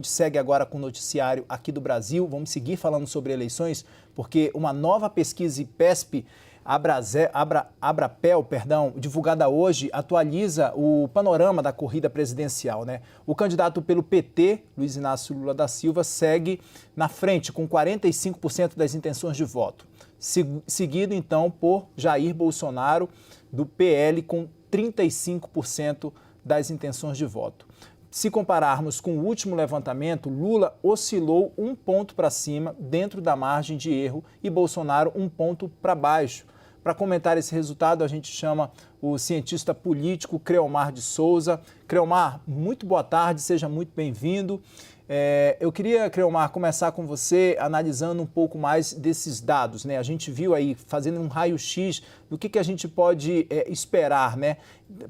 A gente segue agora com o noticiário aqui do Brasil. Vamos seguir falando sobre eleições, porque uma nova pesquisa IPESP, Abrapel, divulgada hoje, atualiza o panorama da corrida presidencial, né? O candidato pelo PT, Luiz Inácio Lula da Silva, segue na frente com 45% das intenções de voto. Seguido, então, por Jair Bolsonaro, do PL, com 35% das intenções de voto. Se compararmos com o último levantamento, Lula oscilou 1 ponto para cima, dentro da margem de erro, e Bolsonaro 1 ponto para baixo. Para comentar esse resultado, a gente chama o cientista político Creomar de Souza. Creomar, muito boa tarde, seja muito bem-vindo. Eu queria, Creomar, começar com você analisando um pouco mais desses dados, né? A gente viu aí, fazendo um raio-x do que a gente pode esperar, né,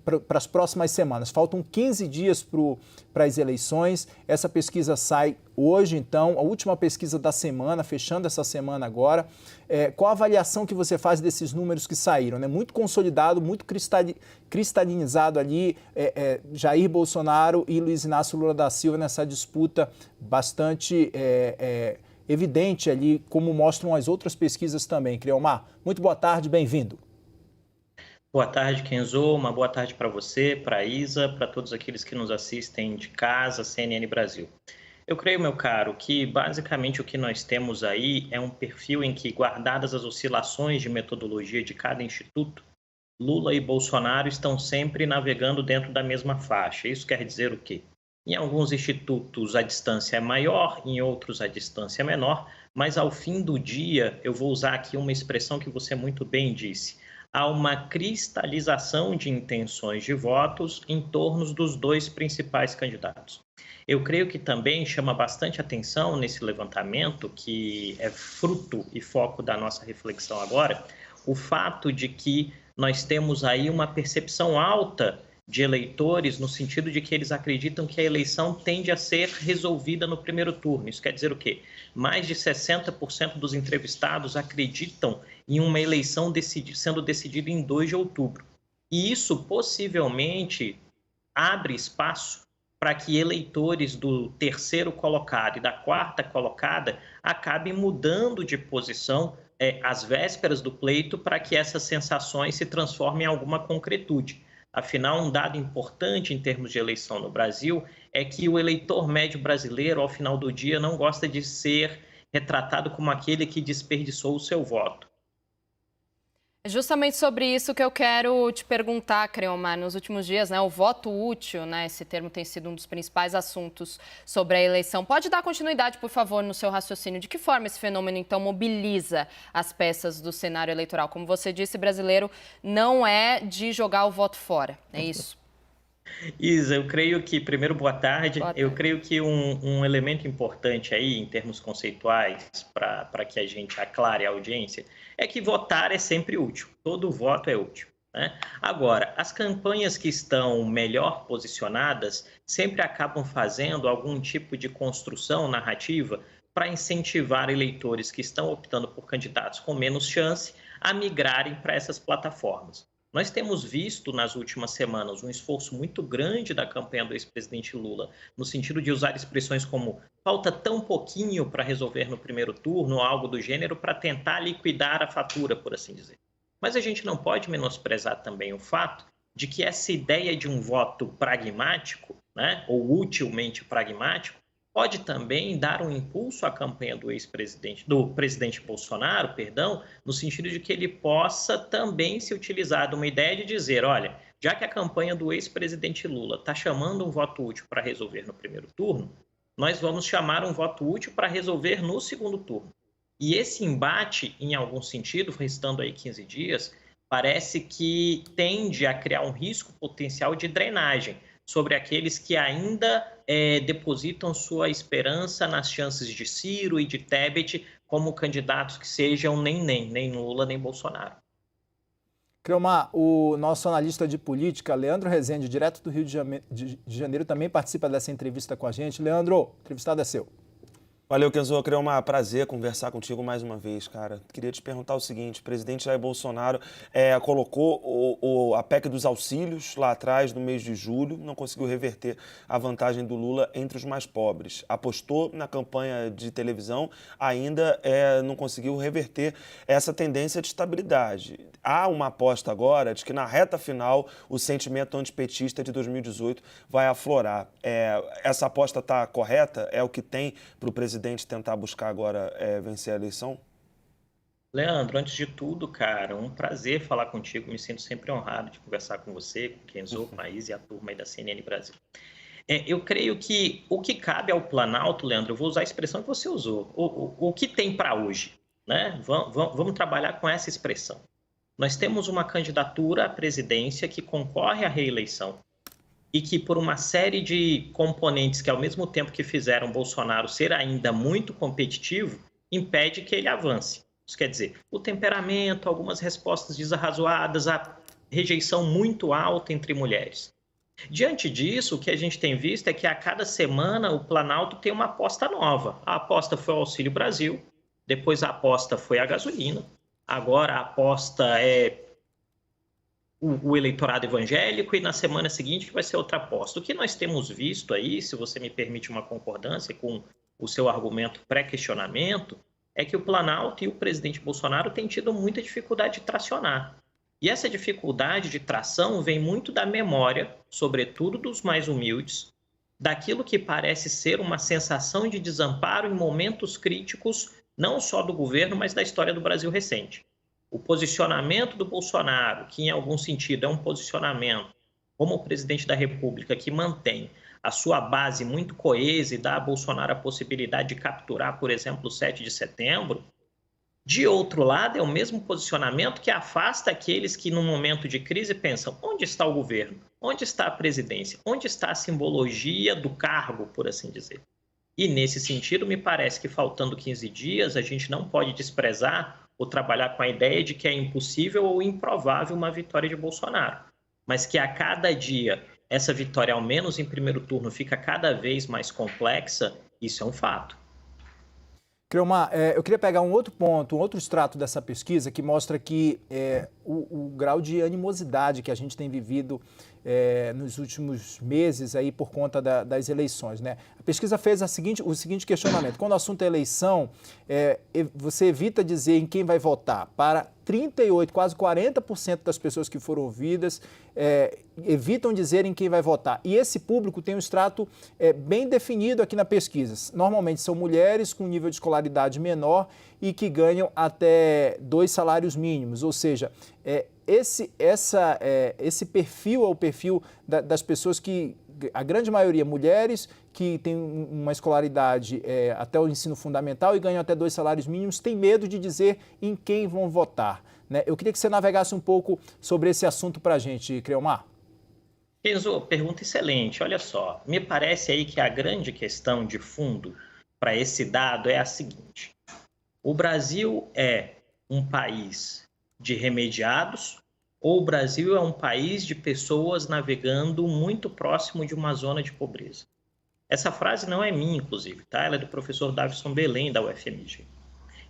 para as próximas semanas. Faltam 15 dias para as eleições. Essa pesquisa sai hoje, então, a última pesquisa da semana, fechando essa semana agora. Qual a avaliação que você faz desses números que saíram, né? Muito consolidado, muito cristalinizado ali, Jair Bolsonaro e Luiz Inácio Lula da Silva nessa disputa bastante evidente ali, como mostram as outras pesquisas também. Creomar, muito boa tarde, bem-vindo. Boa tarde, Kenzo. Uma boa tarde para você, para a Isa, para todos aqueles que nos assistem de casa, CNN Brasil. Eu creio, meu caro, que basicamente o que nós temos aí é um perfil em que, guardadas as oscilações de metodologia de cada instituto, Lula e Bolsonaro estão sempre navegando dentro da mesma faixa. Isso quer dizer o quê? Em alguns institutos a distância é maior, em outros a distância é menor, mas ao fim do dia, eu vou usar aqui uma expressão que você muito bem disse, há uma cristalização de intenções de votos em torno dos dois principais candidatos. Eu creio que também chama bastante atenção nesse levantamento, que é fruto e foco da nossa reflexão agora, o fato de que nós temos aí uma percepção alta de eleitores no sentido de que eles acreditam que a eleição tende a ser resolvida no primeiro turno. Isso quer dizer o quê? Mais de 60% dos entrevistados acreditam em uma eleição sendo decidida em 2 de outubro. E isso possivelmente abre espaço para que eleitores do terceiro colocado e da quarta colocada acabem mudando de posição às vésperas do pleito para que essas sensações se transformem em alguma concretude. Afinal, um dado importante em termos de eleição no Brasil é que o eleitor médio brasileiro, ao final do dia, não gosta de ser retratado como aquele que desperdiçou o seu voto. É justamente sobre isso que eu quero te perguntar, Creomar. Nos últimos dias, né, o voto útil, né, esse termo tem sido um dos principais assuntos sobre a eleição. Pode dar continuidade, por favor, no seu raciocínio? De que forma esse fenômeno, então, mobiliza as peças do cenário eleitoral? Como você disse, brasileiro não é de jogar o voto fora, é isso? Isa, eu creio que, primeiro, boa tarde. Eu creio que um elemento importante aí, em termos conceituais, para que a gente aclare a audiência, é que votar é sempre útil. Todo voto é útil, né? Agora, as campanhas que estão melhor posicionadas sempre acabam fazendo algum tipo de construção narrativa para incentivar eleitores que estão optando por candidatos com menos chance a migrarem para essas plataformas. Nós temos visto nas últimas semanas um esforço muito grande da campanha do ex-presidente Lula, no sentido de usar expressões como falta tão pouquinho para resolver no primeiro turno, ou algo do gênero, para tentar liquidar a fatura, por assim dizer. Mas a gente não pode menosprezar também o fato de que essa ideia de um voto pragmático, né, ou utilmente pragmático, pode também dar um impulso à campanha do presidente Bolsonaro, no sentido de que ele possa também se utilizar de uma ideia de dizer, olha, já que a campanha do ex-presidente Lula está chamando um voto útil para resolver no primeiro turno, nós vamos chamar um voto útil para resolver no segundo turno. E esse embate, em algum sentido, restando aí 15 dias, parece que tende a criar um risco potencial de drenagem sobre aqueles que ainda depositam sua esperança nas chances de Ciro e de Tebet como candidatos que sejam nem Lula nem Bolsonaro. Creomar, o nosso analista de política, Leandro Rezende, direto do Rio de Janeiro, também participa dessa entrevista com a gente. Leandro, o entrevistado é seu. Valeu, Kenzo. É um prazer conversar contigo mais uma vez, cara. Queria te perguntar o seguinte: o presidente Jair Bolsonaro colocou a PEC dos auxílios lá atrás, no mês de julho, não conseguiu reverter a vantagem do Lula entre os mais pobres. Apostou na campanha de televisão, ainda não conseguiu reverter essa tendência de estabilidade. Há uma aposta agora de que na reta final o sentimento antipetista de 2018 vai aflorar. Essa aposta está correta? É o que tem para o presidente tentar buscar agora vencer a eleição? Leandro, antes de tudo, cara, um prazer falar contigo. Me sinto sempre honrado de conversar com você, com o Kenzo, com a Isa e a turma aí da CNN Brasil. Eu creio que o que cabe ao Planalto, Leandro, eu vou usar a expressão que você usou, o que tem para hoje, né? Vamos trabalhar com essa expressão. Nós temos uma candidatura à presidência que concorre à reeleição e que, por uma série de componentes que, ao mesmo tempo que fizeram Bolsonaro ser ainda muito competitivo, impede que ele avance. Isso quer dizer, o temperamento, algumas respostas desarrazoadas, a rejeição muito alta entre mulheres. Diante disso, o que a gente tem visto é que a cada semana o Planalto tem uma aposta nova. A aposta foi o Auxílio Brasil, depois a aposta foi a gasolina, agora a aposta é o eleitorado evangélico e na semana seguinte vai ser outra aposta. O que nós temos visto aí, se você me permite uma concordância com o seu argumento pré-questionamento, é que o Planalto e o presidente Bolsonaro têm tido muita dificuldade de tracionar. E essa dificuldade de tração vem muito da memória, sobretudo dos mais humildes, daquilo que parece ser uma sensação de desamparo em momentos críticos, não só do governo, mas da história do Brasil recente. O posicionamento do Bolsonaro, que em algum sentido é um posicionamento como o presidente da República, que mantém a sua base muito coesa e dá a Bolsonaro a possibilidade de capturar, por exemplo, o 7 de setembro, de outro lado, é o mesmo posicionamento que afasta aqueles que, num momento de crise, pensam: onde está o governo? Onde está a presidência? Onde está a simbologia do cargo, por assim dizer? E, nesse sentido, me parece que, faltando 15 dias, a gente não pode desprezar ou trabalhar com a ideia de que é impossível ou improvável uma vitória de Bolsonaro, mas que a cada dia essa vitória, ao menos em primeiro turno, fica cada vez mais complexa, isso é um fato. Creomar, eu queria pegar um outro ponto, um outro extrato dessa pesquisa que mostra que o grau de animosidade que a gente tem vivido nos últimos meses aí por conta das eleições, né? A pesquisa fez o seguinte questionamento: quando o assunto é eleição, você evita dizer em quem vai votar. Para 38%, quase 40% das pessoas que foram ouvidas evitam dizer em quem vai votar. E esse público tem um extrato bem definido aqui na pesquisa. Normalmente são mulheres com nível de escolaridade menor e que ganham até 2 salários mínimos. Ou seja, esse perfil é o perfil das pessoas que, a grande maioria, mulheres que têm uma escolaridade até o ensino fundamental e ganham até 2 salários mínimos, têm medo de dizer em quem vão votar, né? Eu queria que você navegasse um pouco sobre esse assunto para a gente, Creomar. Kenzo, pergunta excelente. Olha só, me parece aí que a grande questão de fundo para esse dado é a seguinte: o Brasil é um país de remediados ou o Brasil é um país de pessoas navegando muito próximo de uma zona de pobreza? Essa frase não é minha, inclusive, tá? Ela é do professor Davison Belém, da UFMG.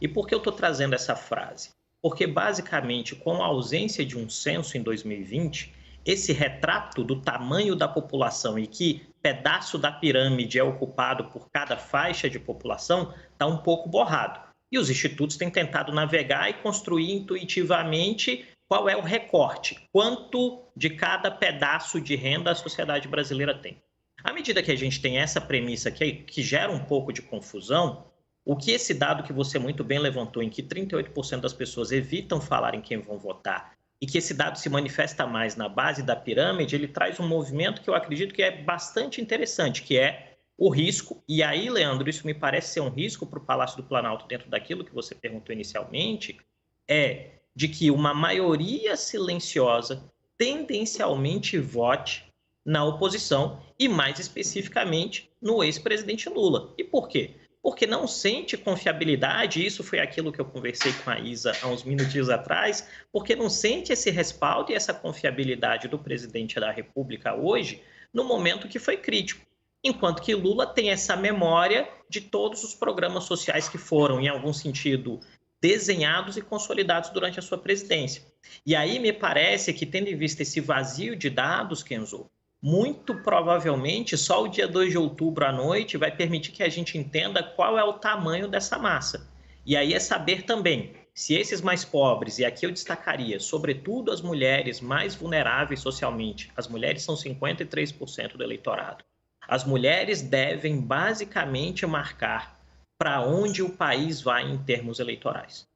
E por que eu estou trazendo essa frase? Porque, basicamente, com a ausência de um censo em 2020, esse retrato do tamanho da população e que pedaço da pirâmide é ocupado por cada faixa de população está um pouco borrado. E os institutos têm tentado navegar e construir intuitivamente qual é o recorte, quanto de cada pedaço de renda a sociedade brasileira tem. À medida que a gente tem essa premissa aqui, que gera um pouco de confusão, o que esse dado que você muito bem levantou, em que 38% das pessoas evitam falar em quem vão votar, e que esse dado se manifesta mais na base da pirâmide, ele traz um movimento que eu acredito que é bastante interessante, que é o risco. E aí, Leandro, isso me parece ser um risco para o Palácio do Planalto dentro daquilo que você perguntou inicialmente, é de que uma maioria silenciosa tendencialmente vote na oposição e, mais especificamente, no ex-presidente Lula. E por quê? Porque não sente confiabilidade, isso foi aquilo que eu conversei com a Isa há uns minutinhos atrás, porque não sente esse respaldo e essa confiabilidade do presidente da República hoje, no momento que foi crítico. enquanto que Lula tem essa memória de todos os programas sociais que foram, em algum sentido, desenhados e consolidados durante a sua presidência. E aí me parece que, tendo em vista esse vazio de dados, Kenzo, muito provavelmente só o dia 2 de outubro à noite vai permitir que a gente entenda qual é o tamanho dessa massa. E aí é saber também se esses mais pobres, e aqui eu destacaria, sobretudo as mulheres mais vulneráveis socialmente, as mulheres são 53% do eleitorado, as mulheres devem basicamente marcar para onde o país vai em termos eleitorais.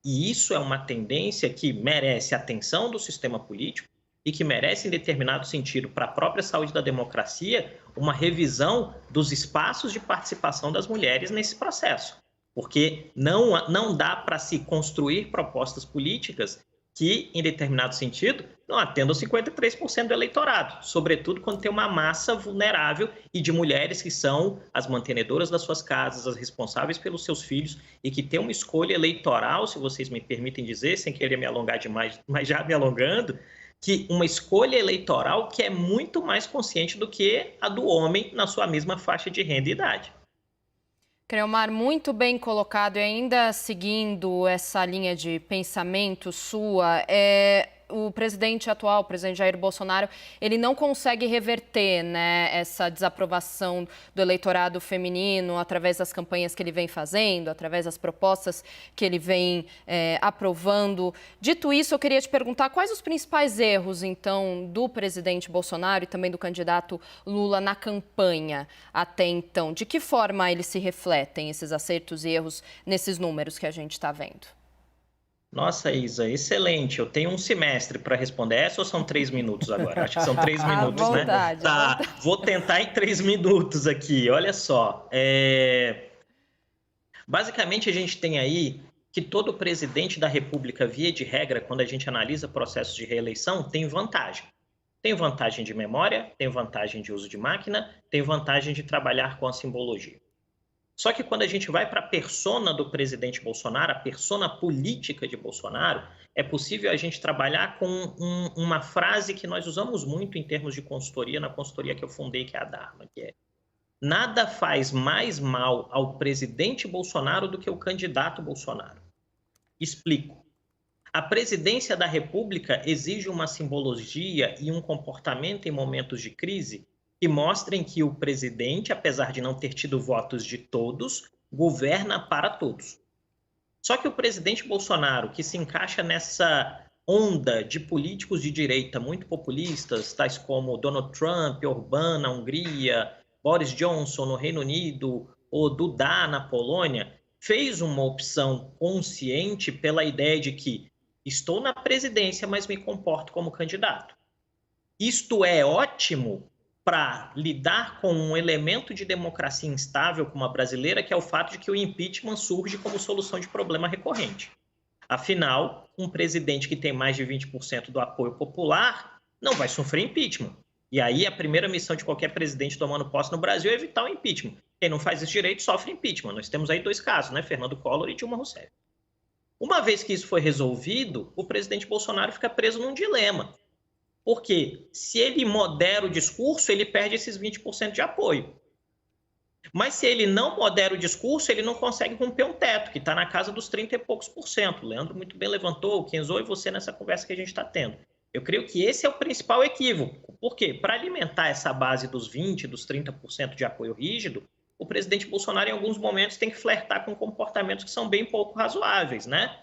E isso é uma tendência que merece atenção do sistema político e que merece, em determinado sentido, para a própria saúde da democracia, uma revisão dos espaços de participação das mulheres nesse processo. Porque não dá para se construir propostas políticas que, em determinado sentido, não atendam 53% do eleitorado, sobretudo quando tem uma massa vulnerável e de mulheres que são as mantenedoras das suas casas, as responsáveis pelos seus filhos e que têm uma escolha eleitoral, se vocês me permitem dizer, sem querer me alongar demais, mas já me alongando, que uma escolha eleitoral que é muito mais consciente do que a do homem na sua mesma faixa de renda e idade. Creomar, muito bem colocado, e ainda seguindo essa linha de pensamento sua, o presidente atual, o presidente Jair Bolsonaro, ele não consegue reverter, né, essa desaprovação do eleitorado feminino através das campanhas que ele vem fazendo, através das propostas que ele vem aprovando. Dito isso, eu queria te perguntar quais os principais erros, então, do presidente Bolsonaro e também do candidato Lula na campanha até então. De que forma eles se refletem, esses acertos e erros, nesses números que a gente está vendo? Nossa, Isa, excelente. Eu tenho um semestre para responder essa ou são 3 minutos agora? Acho que são 3 minutos, né? Tá, vou tentar em 3 minutos aqui. Olha só. Basicamente, a gente tem aí que todo presidente da República, via de regra, quando a gente analisa processos de reeleição, tem vantagem. Tem vantagem de memória, tem vantagem de uso de máquina, tem vantagem de trabalhar com a simbologia. Só que quando a gente vai para a persona do presidente Bolsonaro, a persona política de Bolsonaro, é possível a gente trabalhar com uma frase que nós usamos muito em termos de consultoria, na consultoria que eu fundei, que é a Dharma, que é: nada faz mais mal ao presidente Bolsonaro do que o candidato Bolsonaro. Explico. A presidência da República exige uma simbologia e um comportamento em momentos de crise que mostrem que o presidente, apesar de não ter tido votos de todos, governa para todos. Só que o presidente Bolsonaro, que se encaixa nessa onda de políticos de direita muito populistas, tais como Donald Trump, Orbán na Hungria, Boris Johnson no Reino Unido ou Duda na Polônia, fez uma opção consciente pela ideia de que estou na presidência, mas me comporto como candidato. Isto é ótimo para lidar com um elemento de democracia instável como a brasileira, que é o fato de que o impeachment surge como solução de problema recorrente. Afinal, um presidente que tem mais de 20% do apoio popular não vai sofrer impeachment. E aí a primeira missão de qualquer presidente tomando posse no Brasil é evitar o impeachment. Quem não faz isso direito sofre impeachment. Nós temos aí 2 casos, né? Fernando Collor e Dilma Rousseff. Uma vez que isso foi resolvido, o presidente Bolsonaro fica preso num dilema. Porque se ele modera o discurso, ele perde esses 20% de apoio. Mas se ele não modera o discurso, ele não consegue romper um teto, que está na casa dos 30 e poucos por cento. O Leandro muito bem levantou, o Kenzo e você nessa conversa que a gente está tendo. Eu creio que esse é o principal equívoco. Por quê? Para alimentar essa base dos 20%, dos 30% de apoio rígido, o presidente Bolsonaro, em alguns momentos, tem que flertar com comportamentos que são bem pouco razoáveis, né?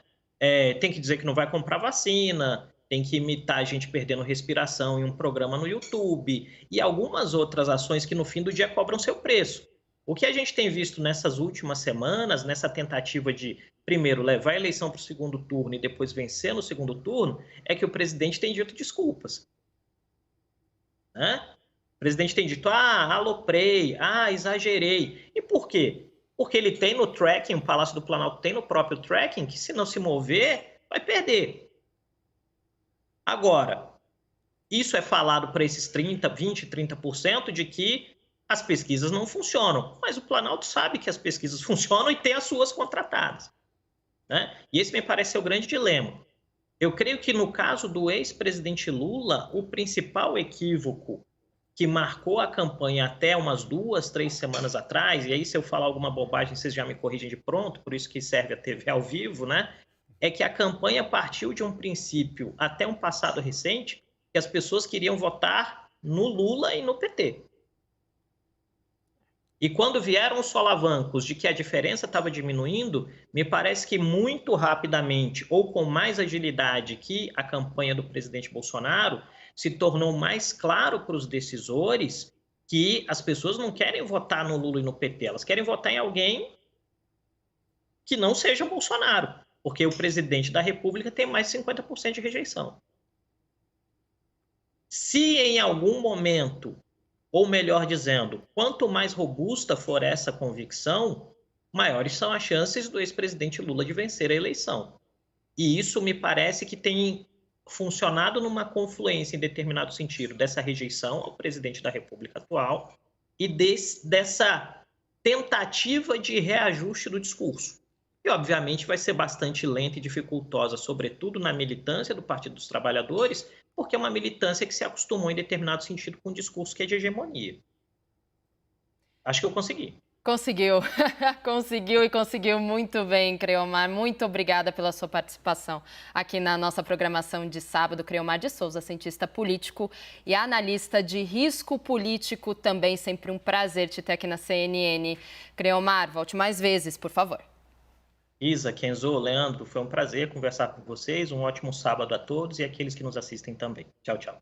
Tem que dizer que não vai comprar vacina, tem que imitar a gente perdendo respiração em um programa no YouTube e algumas outras ações que no fim do dia cobram seu preço. O que a gente tem visto nessas últimas semanas, nessa tentativa de, primeiro, levar a eleição para o segundo turno e depois vencer no segundo turno, é que o presidente tem dito desculpas. Né? O presidente tem dito, aloprei, exagerei. E por quê? Porque ele tem no tracking, o Palácio do Planalto tem no próprio tracking, que se não se mover, vai perder. Agora, isso é falado para esses 20%, 30% de que as pesquisas não funcionam. Mas o Planalto sabe que as pesquisas funcionam e tem as suas contratadas. Né? E esse me parece ser o grande dilema. Eu creio que no caso do ex-presidente Lula, o principal equívoco que marcou a campanha até umas 2, 3 semanas atrás, e aí se eu falar alguma bobagem, vocês já me corrigem de pronto, por isso que serve a TV ao vivo, né? É que a campanha partiu de um princípio, até um passado recente, que as pessoas queriam votar no Lula e no PT. E quando vieram os solavancos de que a diferença estava diminuindo, me parece que muito rapidamente, ou com mais agilidade que a campanha do presidente Bolsonaro, se tornou mais claro para os decisores que as pessoas não querem votar no Lula e no PT, elas querem votar em alguém que não seja Bolsonaro, porque o presidente da República tem mais de 50% de rejeição. Se em algum momento, ou melhor dizendo, quanto mais robusta for essa convicção, maiores são as chances do ex-presidente Lula de vencer a eleição. E isso me parece que tem funcionado numa confluência em determinado sentido dessa rejeição ao presidente da República atual e dessa tentativa de reajuste do discurso. E, obviamente, vai ser bastante lenta e dificultosa, sobretudo na militância do Partido dos Trabalhadores, porque é uma militância que se acostumou em determinado sentido com um discurso que é de hegemonia. Acho que eu consegui. Conseguiu, conseguiu muito bem, Creomar. Muito obrigada pela sua participação aqui na nossa programação de sábado. Creomar de Souza, cientista político e analista de risco político também. Sempre um prazer te ter aqui na CNN. Creomar, volte mais vezes, por favor. Isa, Kenzo, Leandro, foi um prazer conversar com vocês. Um ótimo sábado a todos e aqueles que nos assistem também. Tchau, tchau.